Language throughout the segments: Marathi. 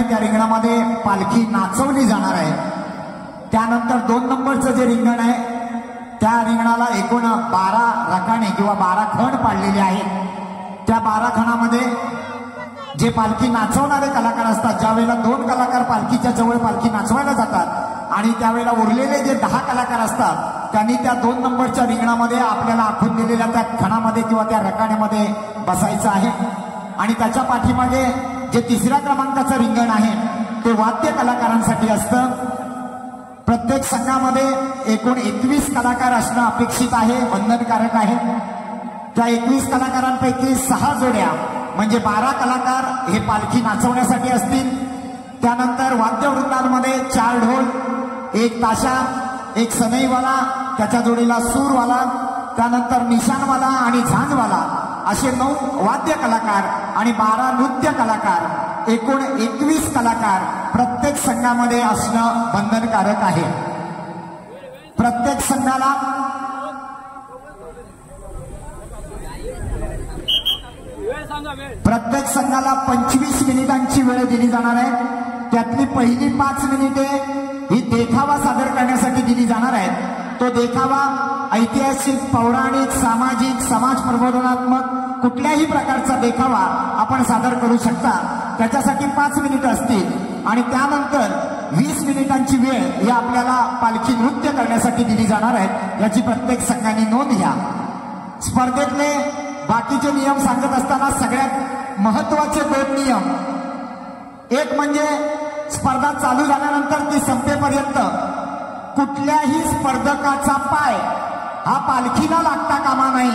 त्या रिंगणामध्ये पालखी नाचवली जाणार आहे। त्यानंतर 2 नंबरचं जे रिंगण आहे त्या रिंगणाला एकूण 12 रकाने किंवा 12 खण पाडलेले आहेत। त्या 12 खणामध्ये जे पालखी नाचवणारे कलाकार असतात, ज्या वेळेला 2 कलाकार पालखीच्या जवळ पालखी नाचवायला जातात आणि त्यावेळेला उरलेले जे 10 कलाकार असतात त्यांनी त्या 2 नंबरच्या रिंगणामध्ये आपल्याला आखून दिलेल्या त्या खणामध्ये किंवा त्या रकाण्यामध्ये बसायचं आहे। आणि त्याच्या पाठीमागे जे 3ऱ्या क्रमांकाचं रिंगण आहे ते वाद्य कलाकारांसाठी असतं। प्रत्येक संघामध्ये एकूण 21 कलाकार असणं अपेक्षित आहे, बंधनकारक आहे। त्या 21 कलाकारांपैकी 6 जोड्या म्हणजे 12 कलाकार हे पालखी नाचवण्यासाठी असतील। त्यानंतर वाद्यवृंदांमध्ये 4 ढोल, 1 ताशा, 1 सनईवाला, त्याच्या जोडीला सूरवाला, त्यानंतर निशाणवाला आणि झांजवाला असे 9 वाद्य कलाकार आणि 12 नृत्य कलाकार, एकूण 21 कलाकार प्रत्येक संघामध्ये असणं बंधनकारक आहे। प्रत्येक संघाला 25 मिनिटांची वेळ दिली जाणार आहे। त्यातली पहिली 5 मिनिटे ही देखावा सादर करण्यासाठी दिली जाणार आहे। तो देखावा ऐतिहासिक, पौराणिक, सामाजिक, समाज प्रबोधनात्मक कुठल्याही प्रकारचा देखावा आपण सादर करू शकता। त्याच्यासाठी 5 मिनिटं असतील आणि त्यानंतर 20 मिनिटांची वेळ ही आपल्याला पालखी नृत्य करण्यासाठी दिली जाणार आहे। याची प्रत्येक संघाने नोंद घ्या। स्पर्धेतले बाकीचे नियम सांगत असताना सगळ्यात महत्वाचे 2 नियम, एक म्हणजे स्पर्धा चालू झाल्यानंतर ती संपेपर्यंत कुठल्याही स्पर्धकाचा पाय हा पालखीला लागता कामा नाही।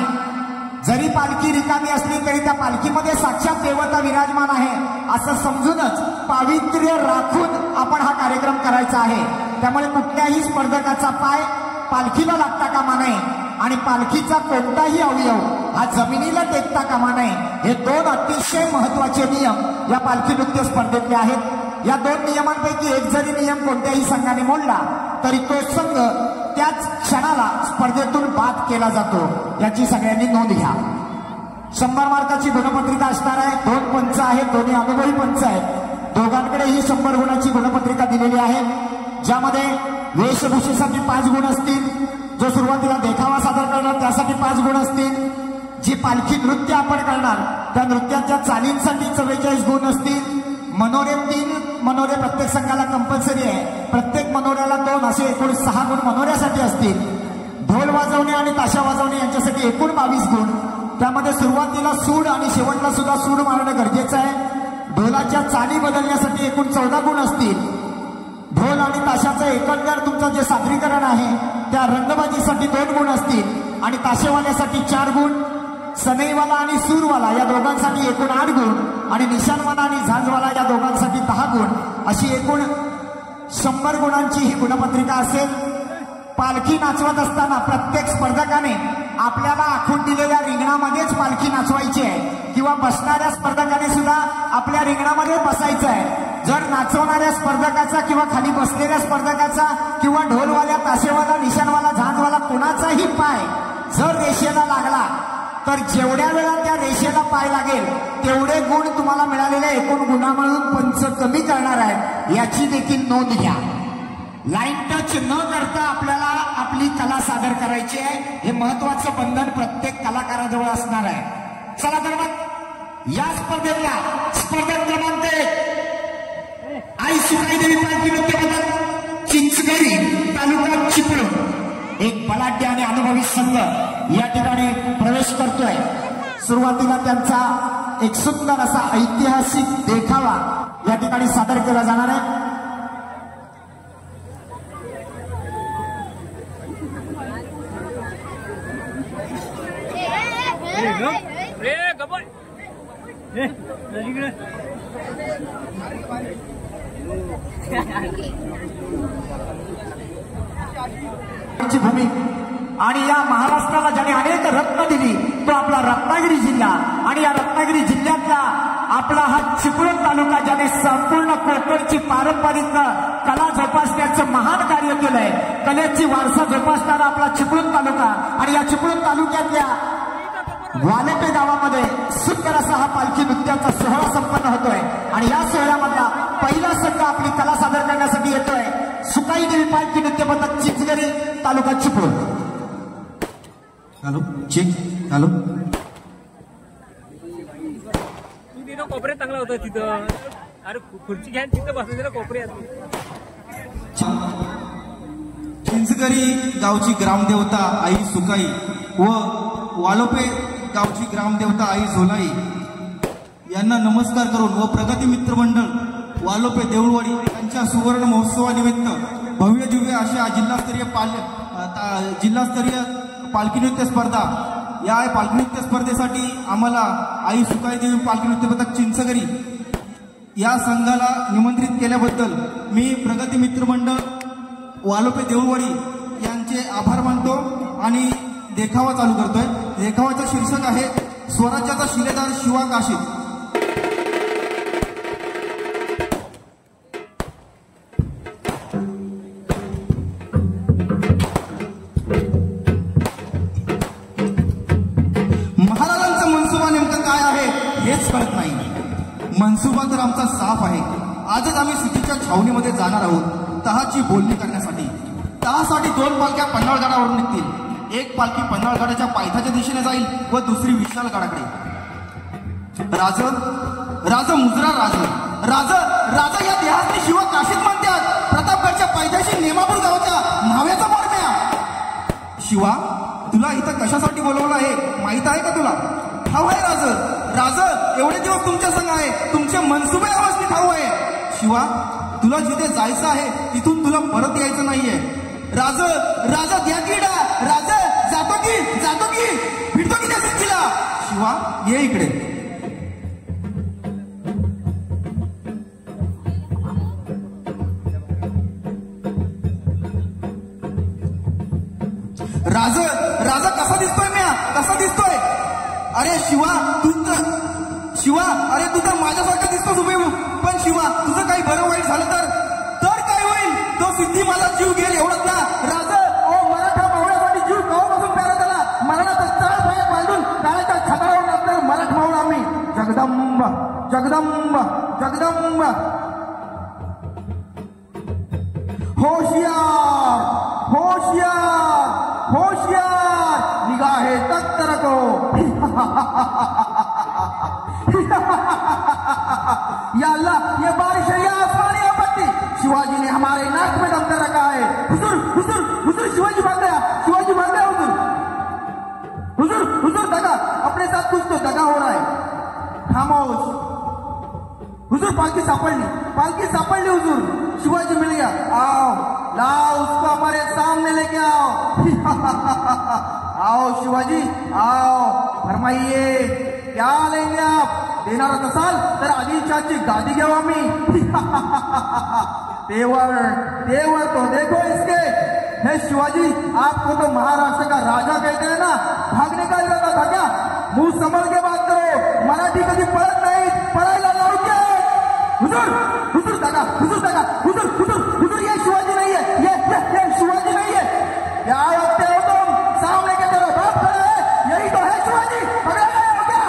जरी पालखी रिकामी असली तरी त्या पालखीमध्ये साक्षात देवता विराजमान आहे असं समजूनच पावित्र्य राखून आपण हा कार्यक्रम करायचा आहे। त्यामुळे कुठल्याही स्पर्धकाचा पाय पालखीला लागता कामा नये आणि पालखीचा कोणताही अवयव हा जमिनीला टेकता कामा नये। हे 2 अतिशय महत्वाचे नियम या पालखी नृत्य स्पर्धेतले आहेत। या 2 नियमांपैकी एक जरी नियम कोणत्याही संघाने मोडला तरी तो संघ त्याच क्षणाला स्पर्धेतून बाद केला जातो। याची सगळ्यांनी नोंद घ्या। 100 मार्काची गुणपत्रिका असणार आहे। 2 पंच आहेत, दोन्ही अनुभवी पंच आहेत। दोघांकडेही 100 गुणाची गुणपत्रिका दिलेली आहे, ज्यामध्ये वेशभूषेसाठी 5 गुण असतील, जो सुरुवातीला देखावा सादर करणार त्यासाठी 5 गुण असतील, जी पालखी नृत्य आपण करणार त्या नृत्याच्या चालींसाठी 44 गुण असतील, मनोरे 3 मनोरे प्रत्येक संघाला कंपल्सरी आहे, प्रत्येक मनोऱ्याला 2 असे एकूण 6 गुण मनोऱ्यासाठी असतील, ढोल वाजवणे आणि ताशा वाजवणे यांच्यासाठी एकूण 22 गुण, त्यामध्ये सुरुवातीला सूड आणि शेवटला सुद्धा सूड मारणं गरजेचं आहे। ढोलाच्या चाली बदलण्यासाठी एकूण 14 गुण असतील, ढोल आणि ताशाचं एकंदर तुमचं जे सादरीकरण आहे त्या रंगबाजीसाठी 2 गुण असतील आणि ताशेवाल्यासाठी 4 गुण, सनईवाला आणि सूरवाला या दोघांसाठी एकूण 8 गुण आणि निशाणवाला आणि झांजवाला या दोघांसाठी 10 गुण अशी एकूण 100 गुणांची ही गुणपत्रिका असेल। पालखी नाचवत असताना प्रत्येक स्पर्धकाने आपल्याला आखून दिलेल्या रिंगणामध्येच पालखी नाचवायची आहे किंवा बसणाऱ्या स्पर्धकाने सुद्धा आपल्या रिंगणामध्ये बसायचं आहे। जर नाचवणाऱ्या स्पर्धकाचा किंवा खाली बसलेल्या स्पर्धकाचा किंवा ढोलवाल्या, ताशेवाला, निशाणवाला, झांजवाला कोणाचाही पाय जर रेषेला लागला तर जेवढ्या वेळा त्या रेषेला पाय लागेल तेवढे गुण तुम्हाला मिळालेल्या एकूण गुणांमधून पंच कमी करणार आहे। याची देखील नोंद घ्या। लाईन टच न करता आपल्याला आपली कला सादर करायची आहे, हे महत्वाचं बंधन प्रत्येक कलाकाराजवळ असणार आहे। चला तर मग या स्पर्धेतला स्पर्धक क्रमांक 1 आई सुकाईदेवी पालखी नृत्य मंडळ चिंचगडी तालुका चिपळूण एक बलाढ्य आणि अनुभवी संघ या ठिकाणी प्रवेश करतोय। सुरुवातीला त्यांचा एक सुंदर असा ऐतिहासिक देखावा या ठिकाणी सादर केला जाणार आहे। भूमी आणि या महाराष्ट्राला ज्याने अनेक रत्न दिली तो आपला रत्नागिरी जिल्हा आणि या रत्नागिरी जिल्ह्यातला आपला हा चिपळूण तालुका ज्याने संपूर्ण कोकणची पारंपरिक कला जोपासण्याचं महान कार्य केलंय। कलेची वारसा जोपासणारा आपला चिपळूण तालुका आणि या चिपळूण तालुक्यातल्या वालेपे गावामध्ये सुंदर असा हा पालखी नृत्याचा सोहळा संपन्न होतोय आणि या सोहळ्यामधला सुकाई देवी पालखी नृत्य पथक Chinchgari taluka Chiplun. Hello check. Hello तिथं कोपऱ्यात चांगला होता तिथं. अरे खुर्ची घ्या तिथं बसायचं कोपऱ्यात. चिंचगरी गावची ग्रामदेवता आई सुकाई व वालोपे गावची ग्रामदेवता आई झोलाई यांना नमस्कार करून व प्रगती मित्र मंडळ वालोपे देऊळवाडी यांच्या सुवर्ण महोत्सवानिमित्त भव्य दिव्य अशा जिल्हास्तरीय पालखी नृत्य स्पर्धा या पालखी नृत्य स्पर्धेसाठी आम्हाला आई सुकाई देवी पालखी नृत्य पथक चिंचगरी या संघाला निमंत्रित केल्याबद्दल मी प्रगती मित्र मंडळ वालोपे देऊळवाडी यांचे आभार मानतो आणि देखावा चालू करतोय. देखावाचं शीर्षक आहे स्वराज्याचा शिलेदार शिवा काशीद. महाराजांचा मनसुबा नेमका काय आहे हेच कळत नाही. मनसुबा तर आमचा साफ आहे. आजच आम्ही सिटीच्या छावणीमध्ये जाणार आहोत तहाची बोलणी करण्यासाठी. तहासाठी 2 पालख्या पन्हाळगडावरून निघतील. एक पालखी पन्हाळगडाच्या पायथ्याच्या दिशेने जाईल व दुसरी विशालगडाकडे. राज मुजरा राज या देहातली शिव काशीद म्हणतात. प्रतापगडच्या पायथ्याशी नेमापूर गावाच्या न्हाव्याचा मोरम्या. शिवा तुला इथं कशासाठी बोलवलं आहे माहित आहे का तुला? ठाऊ आहे राज एवढे दिवस तुमच्या संग आहे. तुमचे मनसुबे आवाजनी ठाऊ आहे. शिवा तुला जिथे जायचं आहे तिथून तुला परत यायचं नाहीये. राज द्या किडा. राज जातो की भेटतो की त्या सिद्धीला. शिवा ये इकडे. राजा कसा दिसतोय म्या कसा दिसतोय? अरे शिवा तू तर माझ्यासारखा दिसतोस उभे. पण शिवा तुझं काही बरं वाईट झालं तर काय होईल? तो सिद्धी मला जीव घेईल एवढंच ना. राजा मराठा मावळ्यासाठी जीव गावापासून प्यारा झाला. मरणाचा चाळ पायात बांधून काळाच्या छतावर असणार मराठ मावळा आम्ही. जगदंब होशियार निगाहे तख्त रखो. या अल्लाह ये बारिश है या आसमानी आपत्ति. शिवाजी ने हमारे नाक में दम कर रखा है. हुजूर शिवाजी भाग गया हुजूर दगा. अपने साथ कुछ तो दगा हो रहा है. खामोश. हुजूर पालकी सापड़ली हुजूर. शिवाजी मिल गया. आओ लाओ उसको हमारे सामने लेके आओ शिवाजी आओ. फरमाइए क्या लेंगे आप? देणार असाल तर आदिलशाहची गादी घेऊ आम्ही. तेवर तो देखो इसके. हे शिवाजी आपको तो महाराष्ट्र का राजा कहते हैं ना. भागने का इरादा था क्या? मुंह संभल के बात करो. मराठी कधी पळत नाही. पळायला लावू क्या? हुजूर दादा हुजूर ये शिवाजी नहीं है. ये शिवाजी नहीं है. क्या लगते हो तुम? सामने के तेरा बाप खड़ा है. यही तो है शिवाजी. पकड़ा गए हो क्या?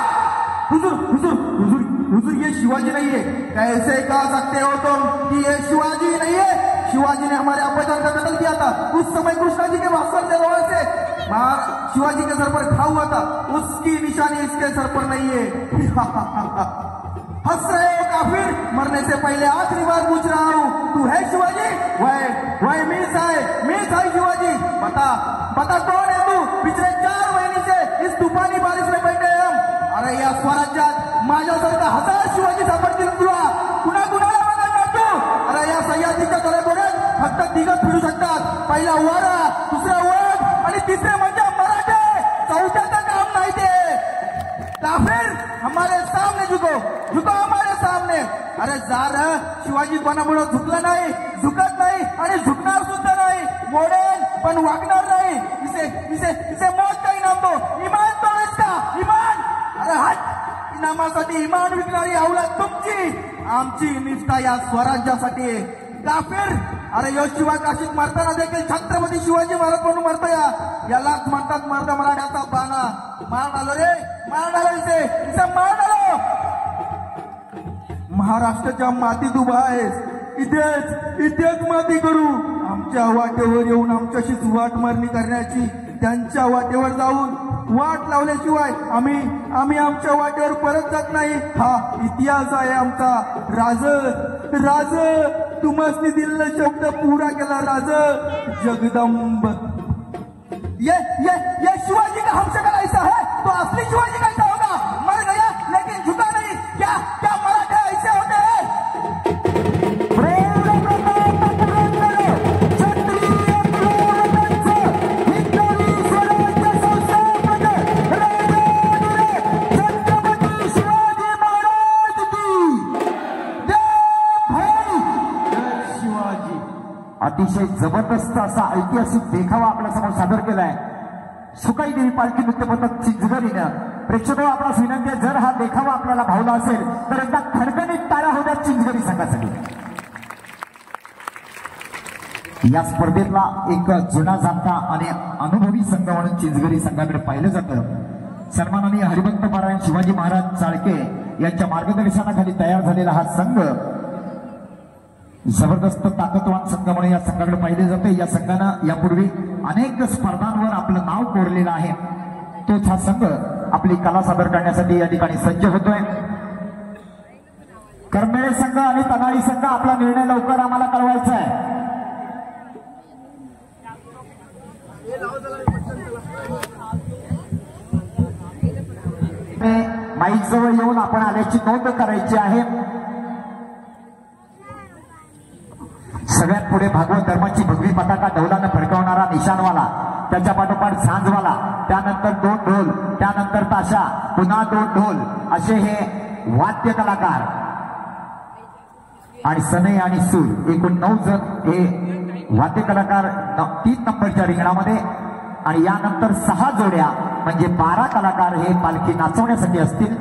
हुजूर ये शिवाजी नहीं है. कैसे कह सकते हो तुम कि ये शिवाजी नहीं है? शिवाजी ने हमारे अब्बाजान का कत्ल किया था. उस समय कृष्णा जी के वात्सल्य लोहे से शिवाजी के सर पर खा हुआ था. उसकी निशानी इसके सर पर नहीं है. हंस रहे हो काफिर? मरने से पहले आखिरी बार पूछ रहा हूँ. तू है शिवाजी? वह मीर था शिवाजी. बता कौन है तू? पिछले 4 महीने से इस तूफानी बारिश में बैठे हम. अरे या स्वराज्यात माझ्यासारखा 1000 शिवाजी सापडतील तुला. कुणाला बघणार तू? अरे या सह्याद्रीच्या तळेगोड्यात फक्त 3च फिरू शकतात. पहिला वारा, दुसरा वाघ आणि तिसरे म्हणजे मराठे. चौथ्याचं काम नाही ते. काफिर हमारे सामने झुको हमारे सामने. अरे जार शिवाजी कोणामुळे झुकला नाही, झुकत नाही आणि झुकणार सुद्धा नाही. मोडेल पण वागणार नाही. इसे मौत का इनाम दो. ईमान तो इसका ईमान. अरे हट. इनामासाठी इमान विकणारी अवलाद तुमची. आमची निष्ठा या स्वराज्यासाठी. काफिर अरे यो शिवा काशीत मारताना देखील छत्रपती शिवाजी महाराज म्हणून मरतो. यालाच म्हणतात मर्द मराठ्याचा बाणा. मार डालो इसे मार डालो. महाराष्ट्राच्या मातीत उभा आहेस. इथेच माती करू. आमच्या वाटेवर येऊन आमच्याशीच वाट मारणी करण्याची, त्यांच्या वाटेवर जाऊन वाट लावल्याशिवाय आम्ही आमच्या वाटेवर परत जात नाही. हा इतिहास आहे आमचा. राज तुम्हाला दिलेला शब्द पुरा केला. राज जगदंब. ये शिवाजी का हमशक्ल ऐसा है तो असली शिवाजी कैसा होगा? मर गया लेकिन झुका नहीं. क्या मराठे ऐसे होते हैं? अतिशय जबरदस्त असा ऐतिहासिक देखावा आपल्यासमोर सादर केलाय सुकाई देवी पालखी नृत्य पथक चिंचगरीनं. प्रेक्षकांनो, आपणास विनंती आहे, जर हा देखावा आपल्याला भावला असेल तर एकदा खणखणीत टाळ्या होत्या चिंचगरी संघासाठी. या स्पर्धेतला एक जुना जाणता आणि अनुभवी संघ म्हणून चिंचगरी संघाकडे पाहिलं जातं. सन्माननीय हरिभक्त पारायण शिवाजी महाराज चाळके यांच्या मार्गदर्शनाखाली तयार झालेला हा संघ जबरदस्त ताकदवान संघ म्हणून या संघाकडे पाहिले जाते. या संघानं यापूर्वी अनेक स्पर्धांवर आपलं नाव कोरलेलं आहे. तोच हा संघ आपली कला सादर करण्यासाठी या ठिकाणी सज्ज होतोय. करमेळे संघ आणि तनाळी संघ, आपला निर्णय लवकर आम्हाला कळवायचा आहे. माईक जवळ येऊन आपण आल्याची नोंद करायची आहे. सगळ्यात पुढे भागवत धर्माची भगवी पताका ढोलानं फडकवणारा निशाणवाला, त्याच्या पाठोपाठ सांजवाला, त्यानंतर 2 ढोल, त्यानंतर ताशा, पुन्हा 2 ढोल, असे हे वाद्य कलाकार आणि सनई आणि सूर एकूण 9 जण हे वाद्य कलाकार 3 नंबरच्या रिंगणामध्ये. आणि यानंतर 6 जोड्या म्हणजे 12 कलाकार हे पालखी नाचवण्यासाठी असतील.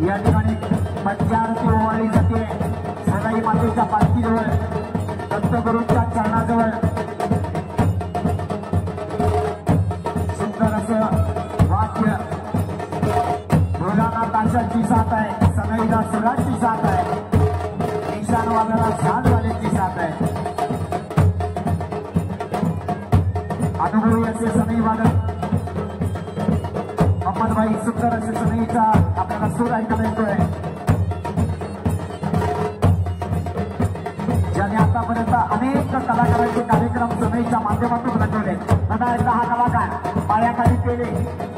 या ठिकाणी पंचारती ओवाळली जाते. सदाई मातेच्या पालखीजवळ, दत्तगुरूंच्या चरणाजवळ सुंदर असं वाद्य, ढोलाना ताशाची साथ आहे, सदाईला सुराची साथ आहे, निशाणवाल्याला झाडवाल्याची साथ आहे. अनुभवी असे सनई वादक अहमदभाई, सुंदर असे सनईचा आपल्याला सूर ऐकायला येतोय. ज्याने आतापर्यंत अनेक कलाकारांचे कार्यक्रम सनईच्या माध्यमातून रचवले. पुन्हा एकदा हा कलाकार पायाखाली केले,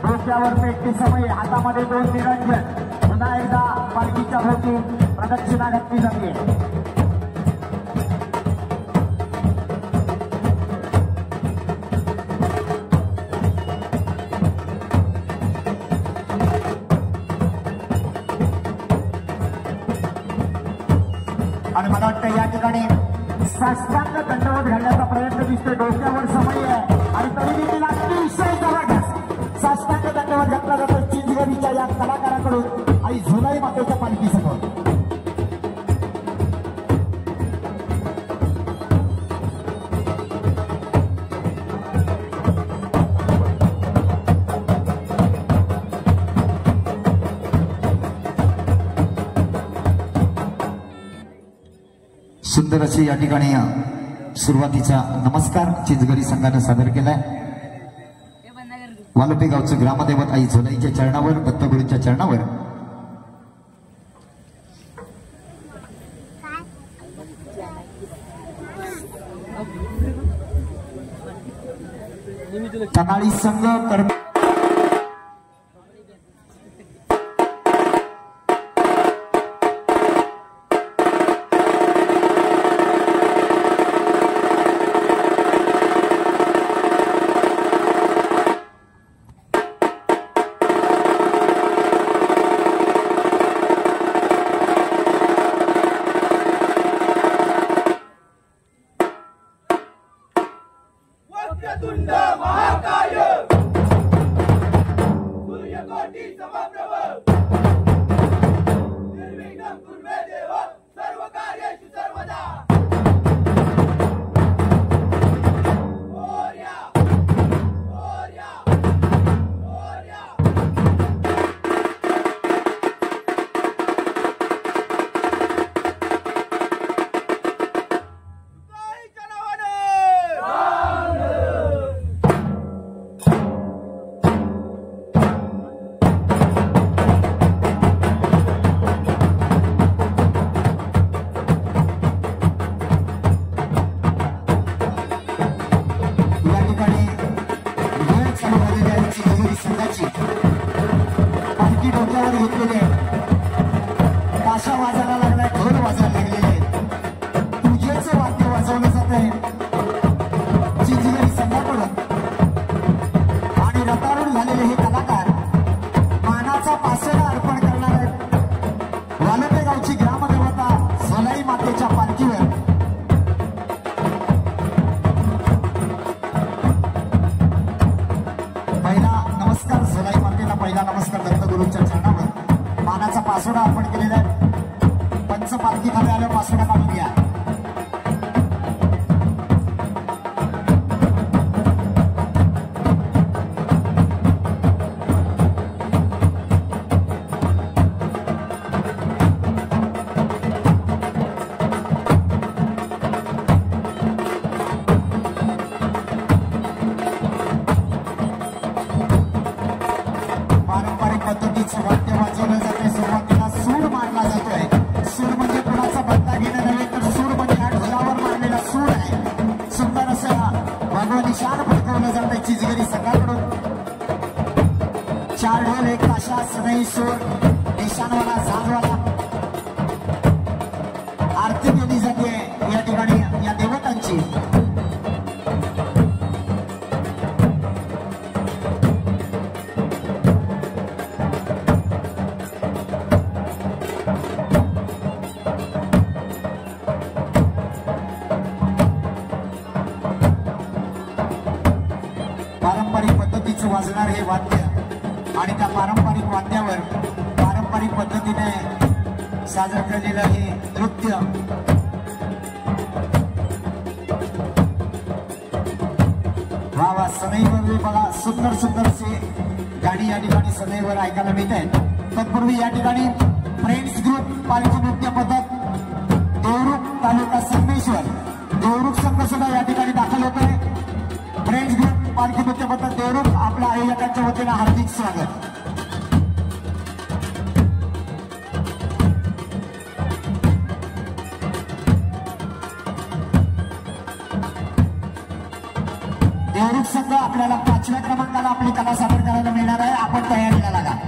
डोक्यावर पेटती समय, हातामध्ये 2 निरंजन. पुन्हा एकदा पालखीच्या भोवती प्रदक्षिणा घातली जाते. आणि मला वाटतं या ठिकाणी साष्टांग दंडवत घालण्याचा प्रयत्न दिसतोय. डोक्यावर समय आहे आणि तरी देखील अतिशय जबरदस्त साष्टांग दंडवत घातला जातो चिंचगरीच्या या कलाकाराकडून आई झुलाई मातेच्या पालखीसमोर. सुंदर अशी या ठिकाणी सुरुवातीचा नमस्कार चिंचगरी संघानं सादर केलाय. वालोपे गावचं ग्रामदैवत आई झोलाईच्या चरणावर, दत्तगुरूंच्या चरणावर तनाळी संघ सादर केलेलं हे नृत्य वा सनईवर बघा सुंदर सुंदरसे गाडी या ठिकाणी सनईवर ऐकायला मिळत आहेत. तत्पूर्वी या ठिकाणी फ्रेंड्स ग्रुप पालखी नृत्य पद्धत देवरुख तालुका संगमेश्वर देवरुख संघ सुद्धा या ठिकाणी दाखल होत आहे. फ्रेंड्स ग्रुप पालखी नृत्य पद्धत देवरुख आपल्या आयोजकांच्या वतीने हार्दिक स्वागत. देवरुख संघ आपल्याला 5व्या क्रमांकाला आपली कला सादर करायला मिळणार आहे. आपण तयारीला लागा.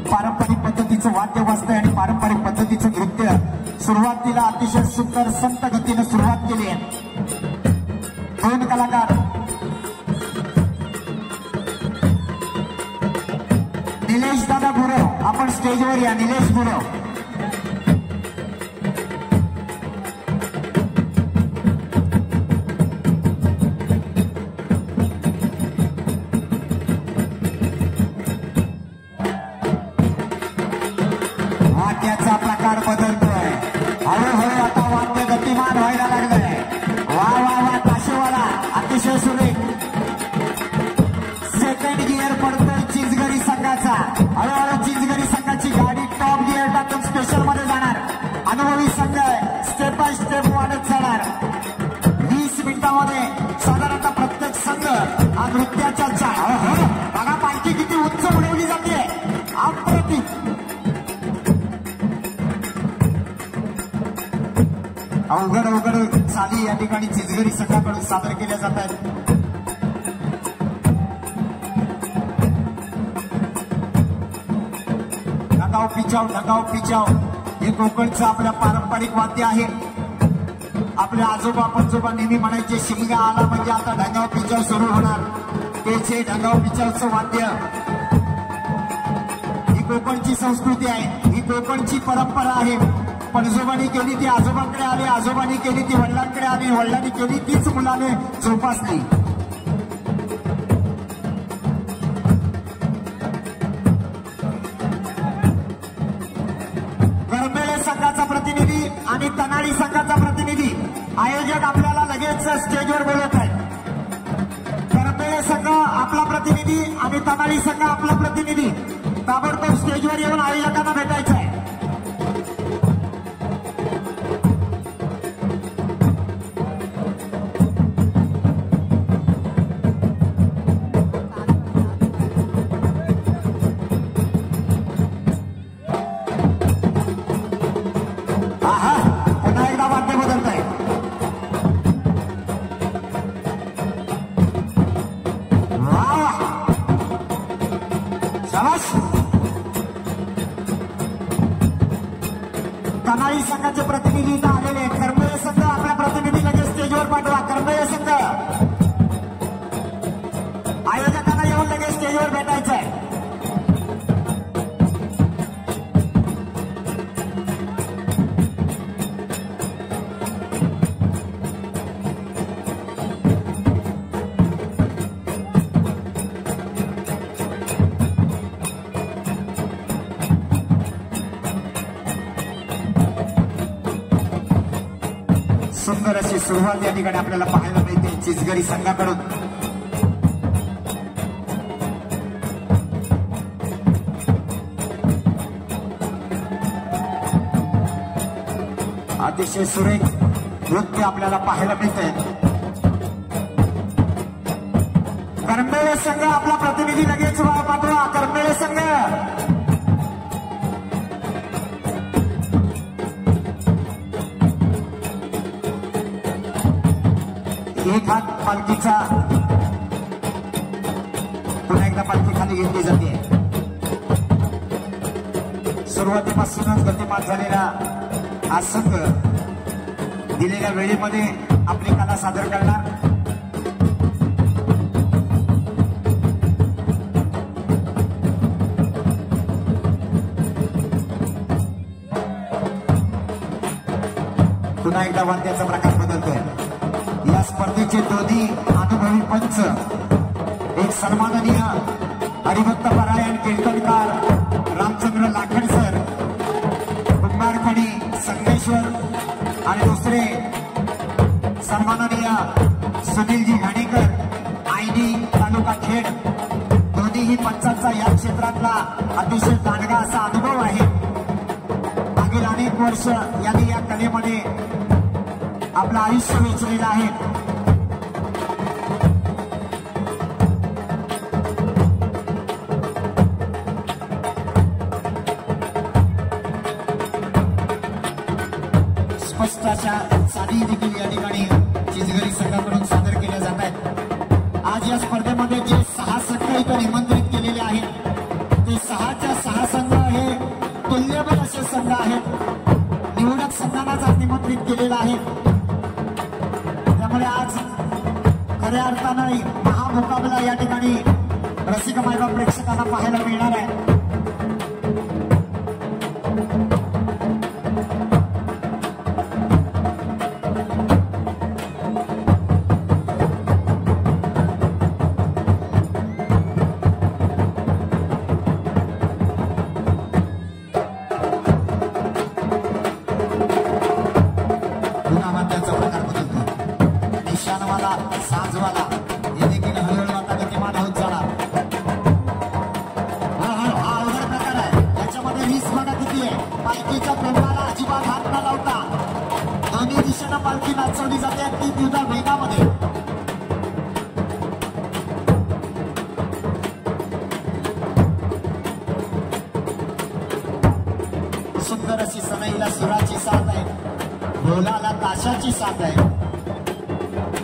पारंपरिक पद्धतीचं वाद्य वाजतंय आणि पारंपरिक पद्धतीचं नृत्य सुरुवातीला अतिशय सुंदर संत गतीने सुरुवात केली आहे. दोन कलाकार निलेश दादा गुरव आपण स्टेजवर या. निलेश गुरव वाद्याचा प्रकार बदलतोय हळूहळू आता वाद्य गतिमान व्हायला लागलंय वा वा वा काशेवाला अतिशय सुरेख सेकंड गिअर पडतोय चिंचगरी संघाचा हळूहळू चिंचगरी संघाची गाडी टॉप गिअर टाकून स्पेशल मध्ये जाणार अनुभवी संघ स्टेप बाय स्टेप वाढत जाणार 20 मिनिटांमध्ये साधारणतः प्रत्येक संघ हा नृत्याच्या बघा पालखी किती उंच उडवली जाते अप्रतिम अवघड अवघड चाली या ठिकाणी चिंचगरी संघाकडून सादर केल्या जात आहेत ढगाव पिचाव हे कोकणचं आपलं पारंपरिक वाद्य आहे आपल्या आजोबा पंजोबा नेहमी म्हणायचे शिमगा आला म्हणजे आता ढगाव पिचाव सुरू होणार तेच ढगाव पिचावचं वाद्य ही कोकणची संस्कृती आहे ही कोकणची परंपरा आहे पणजोबांनी केली ती आजोबांकडे आली आजोबांनी केली ती वडिलांकडे आली वडिलांनी केली तीच मुलाने जोपासली संघाचा प्रतिनिधी आणि तनाळी संघाचा प्रतिनिधी आयोजक आपल्याला लगेच स्टेजवर बोलत आहे करंबेळे संघ आपला प्रतिनिधी आणि तनाळी संघ आपला प्रतिनिधी ताबडतोब स्टेजवर येऊन आयोजकांना भेटायचं आहे तनाळी संघाचे प्रतिनिधी इथं आलेले आहेत करंबेळे संघ आपला प्रतिनिधी लगेच स्टेजवर पाठवा करंबेळे संघ आयोजकांना येऊन लगेच स्टेजवर भेटायचं आहे सुंदर अशी सुरुवात या ठिकाणी आपल्याला पाहायला मिळते चिंचगरी संघाकडून अतिशय सुरेख नृत्य आपल्याला पाहायला मिळते करंबेळे संघ आपला प्रतिनिधी लगेच पाठवा करंबेळे संघ एक हात पालखीचा पुन्हा एकदा पालखी खाली घेतली जाते सुरुवातीपासूनच गतिमान झालेला हा संघ दिलेल्या वेळेमध्ये आपली कला सादर करणार पुन्हा एकदा वाद्याचा प्रकार बदलतोय या स्पर्धेचे दोन्ही अनुभवी पंच एक सन्माननीय हरिभक्त परायण कीर्तनकार रामचंद्र लाखड सर कुंभारखडी संगमेश्वर आणि दुसरे सन्माननीय सुनीलजी घाणेकर आयडी तालुका खेड दोन्हीही पंचांचा या क्षेत्रातला अतिशय दांडगा असा अनुभव आहे मागील अनेक वर्ष यांनी या कलेमध्ये आपलं आयुष्य वेचलेलं आहे स्पष्ट अशा साधी देखील या ठिकाणी चिंचगरी संघाकडून सादर केल्या जात आहेत आज या स्पर्धेमध्ये जे 6 संघ इथं निमंत्रित केलेले आहेत ते 6च्या 6 संघ हे तुल्यबळ असे संघ आहेत निवडक संघांनाच आज निमंत्रित केलेला आहे त्यामुळे आज खऱ्या अर्थानं महामुकाबला या ठिकाणी रसिक मायबाप प्रेक्षकांना पाहायला मिळणार आहे पालखीच्या तोंडाला अजिबात हात न लावता दोन्ही दिशेनं पालखी नाचवली जाते अगदी तीव्र वेगामध्ये. सुंदर अशी सनईला सुराची साथ आहे, ढोलाला ताशाची साथ आहे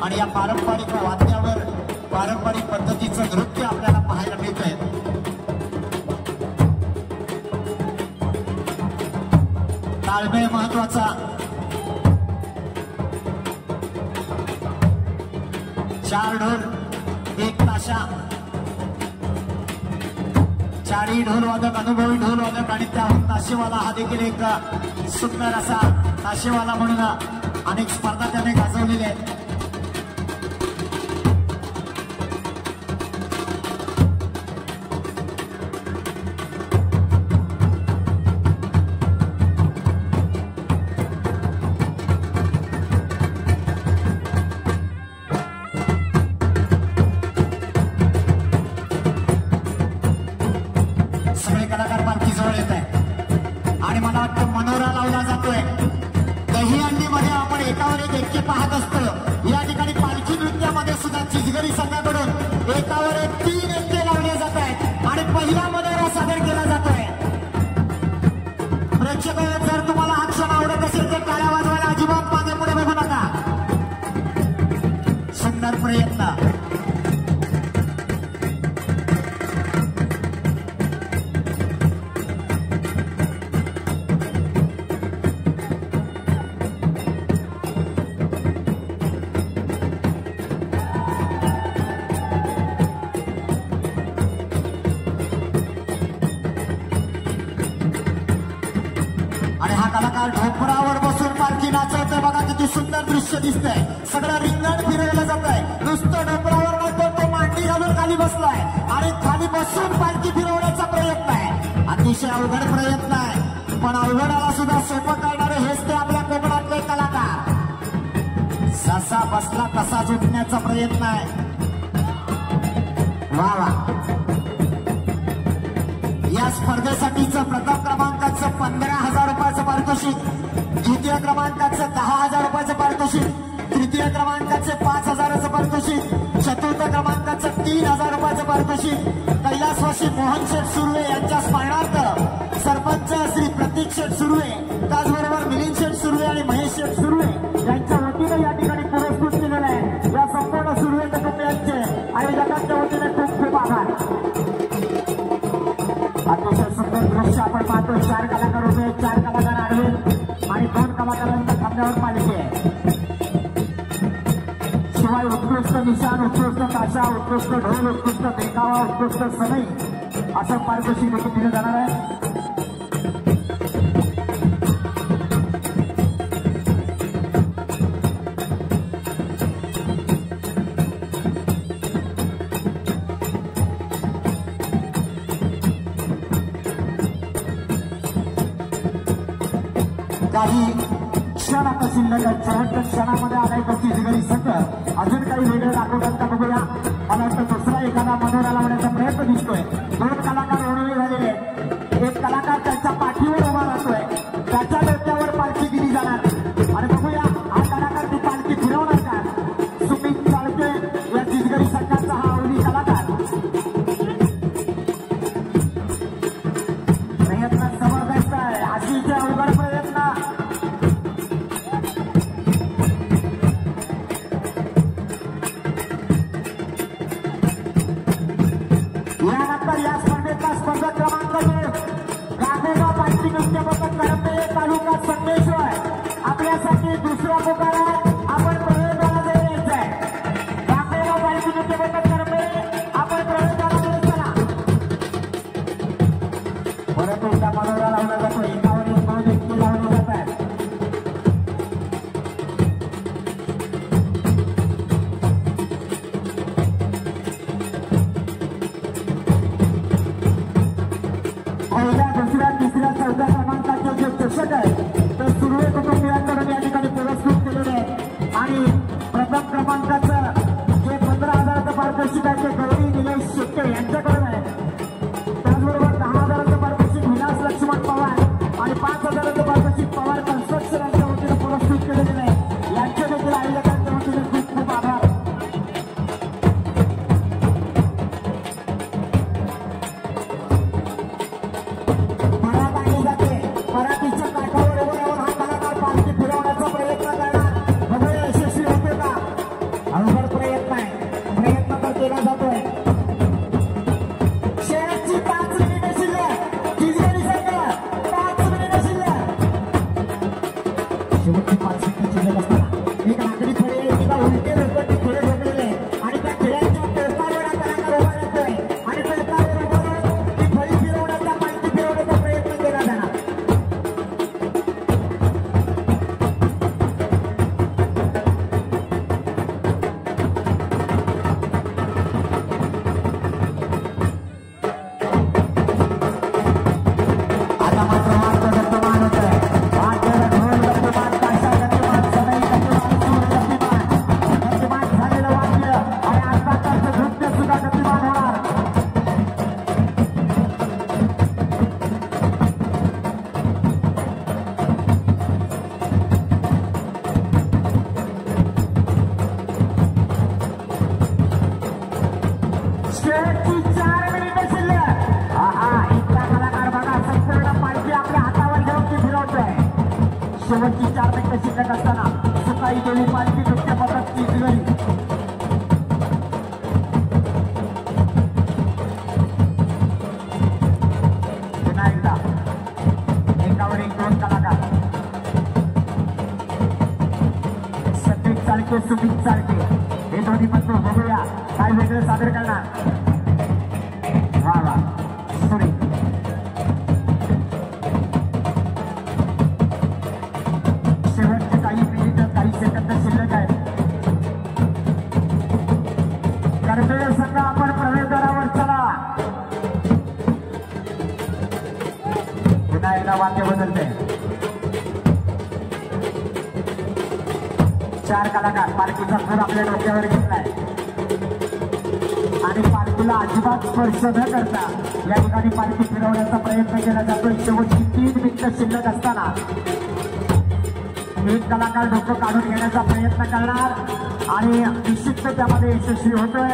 आणि या पारंपरिक वाद्यावर पारंपरिक पद्धतीचं नृत्य आपल्याला पाहायला मिळतंय. ताळमेळ महत्वाचा. चार ढोल एक ताशा, चारही ढोल वादक अनुभवी ढोल वादक आणि त्याहून ताशेवाला हा देखील एक सुंदर असा ताशेवाला म्हणून अनेक स्पर्धा त्याने गाजवलेल्या आहेत. सगळे कलाकार पालखी जवळ येत आहे आणि मला वाटतं मनोरा लावला जातोय. दहीहंडीमध्ये आपण एकावर एक एक्के पाहत असतो. या ठिकाणी पालखी नृत्यामध्ये सुद्धा चिचगरी संघाकडून एकावर एक 3 एक्के लावले जात आहेत आणि पहिला मनोरा सादर केला जातोय. प्रेक्षक जर तुम्हाला हा क्षण आवडत असेल तर टाळ्या वाजवायला अजिबात मागे पुढे बघू नका. सुंदर प्रयत्न. आणि हा कलाकार ढोपरावर बसून पालखी नाचवतोय. बघा किती सुंदर दृश्य दिसतंय. सगळं रिंगण फिरवलं जात आहे. नुसतं ढोपरावर नव्हतं, तो मांडी घालून खाली बसलाय आणि खाली बसून पालखी फिरवण्याचा प्रयत्न आहे. अतिशय अवघड प्रयत्न आहे पण अवघडाला सुद्धा सोपं करणारे हेच ते आपल्या कोकणातले कलाकार. जसा बसला तसा झुकण्याचा प्रयत्न आहे. वा वा. या स्पर्धेसाठीचं प्रथम क्रमांकाचं 15,000 रुपयाचं पारितोषिक, द्वितीय क्रमांकाचं 10,000 रुपयाचं पारितोषिक, तृतीय क्रमांकाचे 5,000चं पारितोषिक, चतुर्थ क्रमांकाचं 3,000 रुपयाचं पारितोषिक कैलासवासी मोहन शेठ सुर्वे यांच्या स्मरणार्थ सरपंच श्री प्रतीक शेठ सुर्वे, त्याचबरोबर मिलिंद शेठ सुर्वे आणि महेश शेठ सुर्वे यांच्या वतीने या ठिकाणी पुरस्कृत केलेला आहे. या संपूर्ण सुर्वे कुटुंबियांचे आयोजकांच्या वतीने खूप खूप आभार. अतिशय सुंदर दृश्य आपण पाहतो. 4 कलाकार उभे, 4 कलाकार आडवे आणि 2 कलाकारांच्या खांद्यावर पालखी आहे. शिवाय उत्कृष्ट निशाण, उत्कृष्ट ताशा, उत्कृष्ट ढोल, उत्कृष्ट देखावा, उत्कृष्ट सनई असं पारितोषिक देखील दिलं जाणार आहे. काही क्षण आता शिल्लक आहेत. शेवटच्या क्षणामध्ये आलाय तो चिचगरी संघ. अजून काही वेगळं दाखवतात का बघूया. मला वाटतं दुसरा एखादा मनोरा लावण्याचा प्रयत्न दिसतोय. 2 कलाकार ओळखले झालेले आहेत. एक कलाकार त्याच्या पाठीवर उभा राहतोय, त्याच्या डोक्यावर पालखी दिली जाणार आणि बघूया हा कलाकार ती पालखी फिरवणार का. सुमित चाळके या चिचगरी संघाचा हा अवधी कलाकार. प्रयत्न जबरदस्त आहे. अतिशय अवघड प्रयत्न. यानंतर या स्पर्धेचा स्पर्धक क्रमांक 2 राघोबा पालखी नृत्य पथक करंबे तालुका संदेश्वर आपल्यासाठी दुसरा पुकार आहे. आपण प्रवेशद्वाराजवळ यायचं आहे. राघोबा पालखी नृत्य पथक करंबे आपण प्रवेशद्वाराजवळ चला. परत एकदा मनोरा लावला जातो. एकावर एक 2 व्यक्ती लावले जात आहेत. पहिल्या, दुसऱ्या, तिसऱ्या, 4थ्या क्रमांकाचे जे चषक आहे ते सुर्वे कुटुंबियांकडून या ठिकाणी पुरस्कृत केलेले आहे आणि प्रथम क्रमांकाचं जे 15,000चं पारितोषिक आहे ते गौरी निलेश शेट्टे यांच्याकडून आहे. त्याचबरोबर 10,000चं पारितोषिक विलास लक्ष्मण पवार आणि 5,000 शेवटची 4 मिनिटं शिल्लक असताना सुकाई देवी पालखी नृत्य पथक चिंचगरी पुन्हा एकदा एकावर एक 2 कलाकार संदीप चाळके सुमित चाळके हे दोन्ही बंधू बघूया काय वेगळं सादर करणार. वा वा सुरे शेवटचे काही मिनिट काही सेकंद शिल्लक आहेत. कर्तव्य संघ आपण प्रवेशद्वारावर चला. पुन्हा एकदा वाक्य बदलते. 4 कलाकार पालखीचा सूर आपल्या डोक्यावर घेतलाय आणि पालखीला अजिबात स्पर्श न करता या ठिकाणी पालखी फिरवण्याचा प्रयत्न केला जातोय. शेवटची 3 मिनिटं शिल्लक असताना एक कलाकार डोकं काढून घेण्याचा प्रयत्न करणार आणि निश्चित त्यामध्ये यशस्वी होतोय.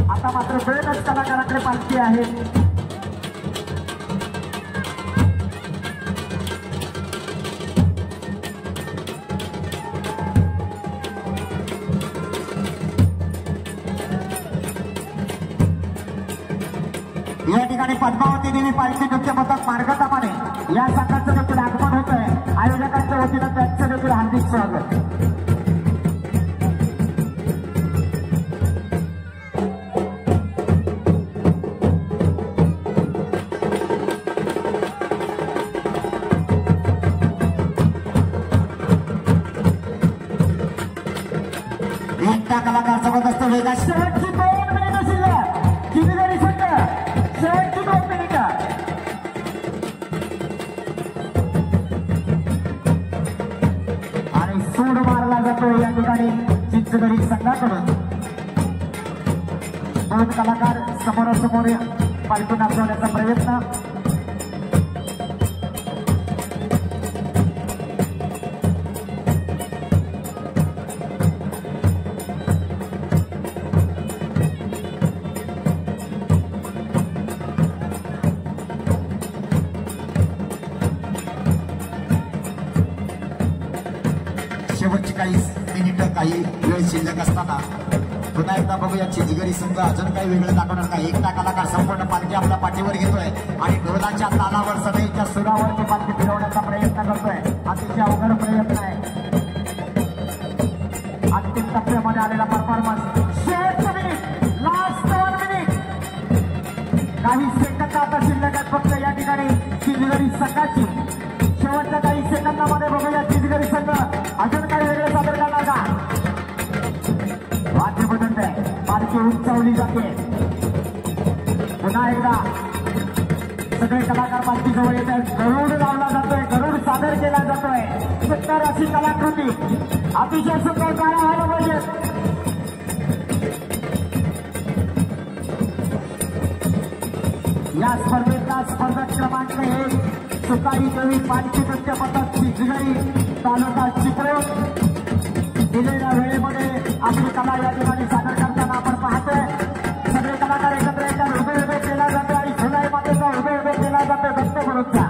आता मात्र 2च कलाकारांकडे पालखी आहे. या ठिकाणी पद्मावती देवी पालखी नृत्य पथक मार्गतापाने या संघाचं देखील आगमन होत आहे. आयोजकांच्या वतीनं त्यांचं देखील हार्दिक स्वागत. एकटा कलाकार जबरदस्त वेगा शेवटची 2 मिनिटं शिल्लक. चिंचगरी संघ शेवटची 2 मिनिटं. आणि सूड मारला जातो या ठिकाणी चिंचगरी संघाकडून. 2 कलाकार समोरासमोर पालखी नाचवण्याचा प्रयत्न. शेवटची काही मिनिटं काही वेळ शिल्लक असताना पुन्हा एकदा बघूया चिंचगरी संघ अजून काही वेगळं दाखवणार नाही. एकटा कलाकार संपूर्ण पालखी आपल्या पाठीवर घेतोय आणि ढोलाच्या तालावर सदैच्या सुरावर ती पालखी फिरवण्याचा प्रयत्न करतोय. अतिशय अवघड प्रयत्न आहे. अंतिम टप्प्यामध्ये आलेला परफॉर्मन्स. शेवटचं मिनिट लास्ट 1 मिनिट काही सेकंद आता शिल्लक आहेत फक्त या ठिकाणी चिंचगरी संघाची. शेवटच्या काही सेकंदामध्ये बघूया चिंचगरी संघ अजून काही वेगळे सादर करणार का. वाद्य बदलते पालखी उंचावली जाते. पुन्हा एकदा सगळे कलाकार पालखी जवळ येत आहेत. गरुड लावला जातोय. गरुड सादर केला जातोय. सुंदर अशी कलाकृती अतिशय सुंदर काय व्हायला पाहिजे. या स्पर्धेचा स्पर्धक क्रमांक 1 सुकाई देवी पालखी नृत्य पथक चिंचगरी तालुका चिपळूण. दिलेल्या वेळेमध्ये आपली कला या ठिकाणी सादर करताना आपण पाहतोय. सगळे कलाकार एकत्र येतात. उभे उभे केला जातो आणि झुलाई मातेचा उभे उभे केला जातो दत्त गुरुचा.